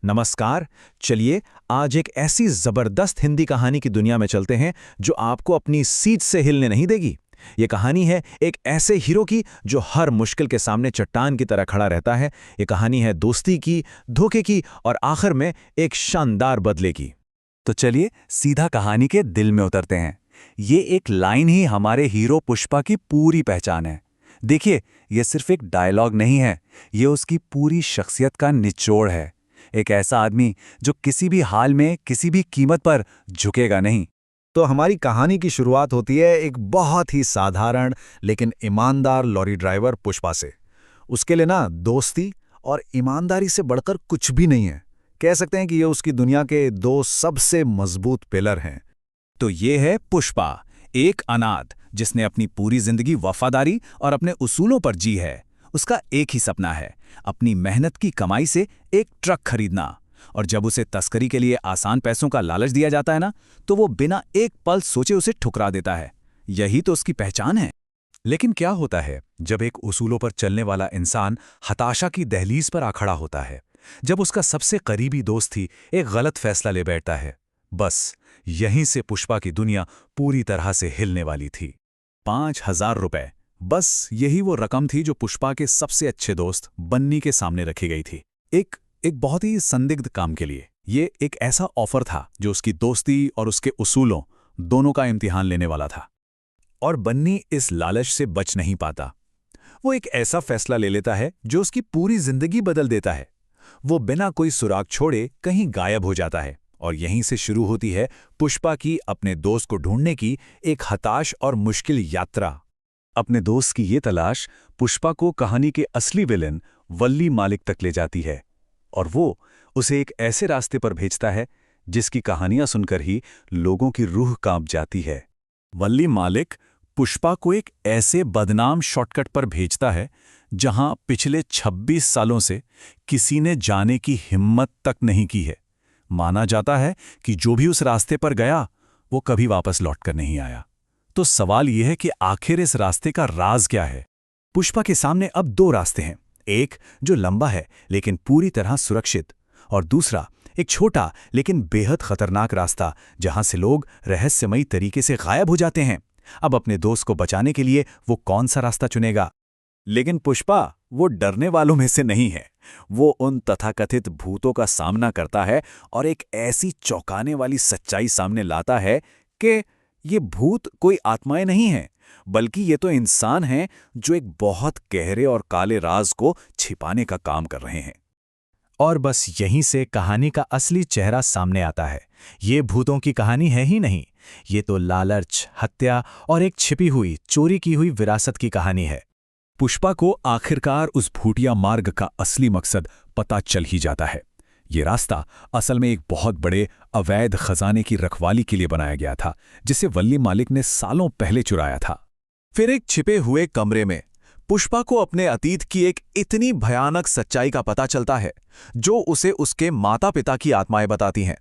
नमस्कार। चलिए आज एक ऐसी जबरदस्त हिंदी कहानी की दुनिया में चलते हैं जो आपको अपनी सीट से हिलने नहीं देगी। ये कहानी है एक ऐसे हीरो की जो हर मुश्किल के सामने चट्टान की तरह खड़ा रहता है। ये कहानी है दोस्ती की, धोखे की और आखिर में एक शानदार बदले की। तो चलिए सीधा कहानी के दिल में उतरते हैं। ये एक लाइन ही हमारे हीरो पुष्पा की पूरी पहचान है। देखिए, ये सिर्फ एक डायलॉग नहीं है, ये उसकी पूरी शख्सियत का निचोड़ है। एक ऐसा आदमी जो किसी भी हाल में, किसी भी कीमत पर झुकेगा नहीं। तो हमारी कहानी की शुरुआत होती है एक बहुत ही साधारण लेकिन ईमानदार लॉरी ड्राइवर पुष्पा से। उसके लिए ना दोस्ती और ईमानदारी से बढ़कर कुछ भी नहीं है। कह सकते हैं कि ये उसकी दुनिया के दो सबसे मजबूत पिलर हैं। तो ये है पुष्पा, एक अनाथ जिसने अपनी पूरी जिंदगी वफादारी और अपने उसूलों पर जी है। उसका एक ही सपना है, अपनी मेहनत की कमाई से एक ट्रक खरीदना। और जब उसे तस्करी के लिए आसान पैसों का लालच दिया जाता है ना, तो वो बिना एक पल सोचे उसे ठुकरा देता है। यही तो उसकी पहचान है। लेकिन क्या होता है जब एक उसूलों पर चलने वाला इंसान हताशा की दहलीज पर आ खड़ा होता है? जब उसका सबसे करीबी दोस्त ही एक गलत फैसला ले बैठता है। बस यहीं से पुष्पा की दुनिया पूरी तरह से हिलने वाली थी। 5,000 रुपए, बस यही वो रकम थी जो पुष्पा के सबसे अच्छे दोस्त बन्नी के सामने रखी गई थी। एक बहुत ही संदिग्ध काम के लिए। ये एक ऐसा ऑफर था जो उसकी दोस्ती और उसके उसूलों दोनों का इम्तिहान लेने वाला था। और बन्नी इस लालच से बच नहीं पाता। वो एक ऐसा फैसला ले लेता है जो उसकी पूरी जिंदगी बदल देता है। वो बिना कोई सुराग छोड़े कहीं गायब हो जाता है। और यहीं से शुरू होती है पुष्पा की अपने दोस्त को ढूंढने की एक हताश और मुश्किल यात्रा। अपने दोस्त की ये तलाश पुष्पा को कहानी के असली विलेन वल्ली मालिक तक ले जाती है। और वो उसे एक ऐसे रास्ते पर भेजता है जिसकी कहानियां सुनकर ही लोगों की रूह कांप जाती है। वल्ली मालिक पुष्पा को एक ऐसे बदनाम शॉर्टकट पर भेजता है जहां पिछले 26 सालों से किसी ने जाने की हिम्मत तक नहीं की है। माना जाता है कि जो भी उस रास्ते पर गया वो कभी वापस लौटकर नहीं आया। तो सवाल यह है कि आखिर इस रास्ते का राज क्या है? पुष्पा के सामने अब दो रास्ते हैं, एक जो लंबा है लेकिन पूरी तरह सुरक्षित, और दूसरा एक छोटा लेकिन बेहद खतरनाक रास्ता जहां से लोग रहस्यमयी तरीके से गायब हो जाते हैं। अब अपने दोस्त को बचाने के लिए वो कौन सा रास्ता चुनेगा? लेकिन पुष्पा वो डरने वालों में से नहीं है। वो उन तथाकथित भूतों का सामना करता है और एक ऐसी चौंकाने वाली सच्चाई सामने लाता है कि ये भूत कोई आत्माएं नहीं हैं, बल्कि ये तो इंसान हैं जो एक बहुत गहरे और काले राज को छिपाने का काम कर रहे हैं। और बस यहीं से कहानी का असली चेहरा सामने आता है। ये भूतों की कहानी है ही नहीं, ये तो लालच, हत्या और एक छिपी हुई, चोरी की हुई विरासत की कहानी है। पुष्पा को आखिरकार उस भूतिया मार्ग का असली मकसद पता चल ही जाता है। ये रास्ता असल में एक बहुत बड़े अवैध खजाने की रखवाली के लिए बनाया गया था, जिसे वल्ली मालिक ने सालों पहले चुराया था। फिर एक छिपे हुए कमरे में पुष्पा को अपने अतीत की एक इतनी भयानक सच्चाई का पता चलता है जो उसे उसके माता पिता की आत्माएं बताती हैं।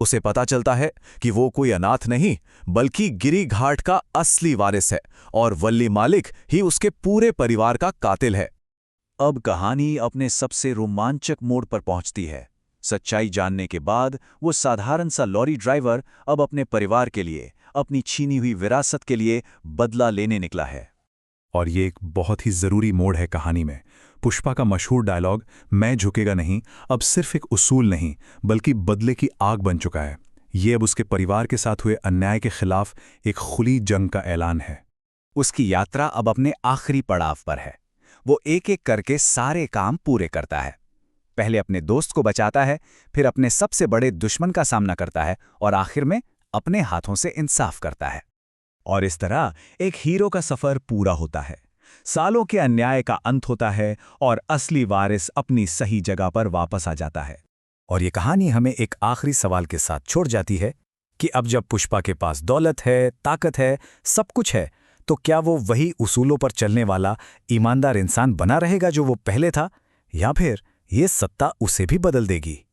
उसे पता चलता है कि वो कोई अनाथ नहीं, बल्कि गिरी घाट का असली वारिस है और वल्ली मालिक ही उसके पूरे परिवार का कातिल है। अब कहानी अपने सबसे रोमांचक मोड़ पर पहुंचती है। सच्चाई जानने के बाद वो साधारण सा लॉरी ड्राइवर अब अपने परिवार के लिए, अपनी छीनी हुई विरासत के लिए बदला लेने निकला है। और ये एक बहुत ही जरूरी मोड़ है कहानी में। पुष्पा का मशहूर डायलॉग "मैं झुकेगा नहीं" अब सिर्फ एक उसूल नहीं, बल्कि बदले की आग बन चुका है। ये अब उसके परिवार के साथ हुए अन्याय के खिलाफ एक खुली जंग का ऐलान है। उसकी यात्रा अब अपने आखिरी पड़ाव पर है। वो एक एक करके सारे काम पूरे करता है। पहले अपने दोस्त को बचाता है, फिर अपने सबसे बड़े दुश्मन का सामना करता है और आखिर में अपने हाथों से इंसाफ करता है। और इस तरह एक हीरो का सफर पूरा होता है। सालों के अन्याय का अंत होता है और असली वारिस अपनी सही जगह पर वापस आ जाता है। और ये कहानी हमें एक आखिरी सवाल के साथ छोड़ जाती है कि अब जब पुष्पा के पास दौलत है, ताकत है, सब कुछ है, तो क्या वो वही उसूलों पर चलने वाला ईमानदार इंसान बना रहेगा जो वो पहले था, या फिर ये सत्ता उसे भी बदल देगी?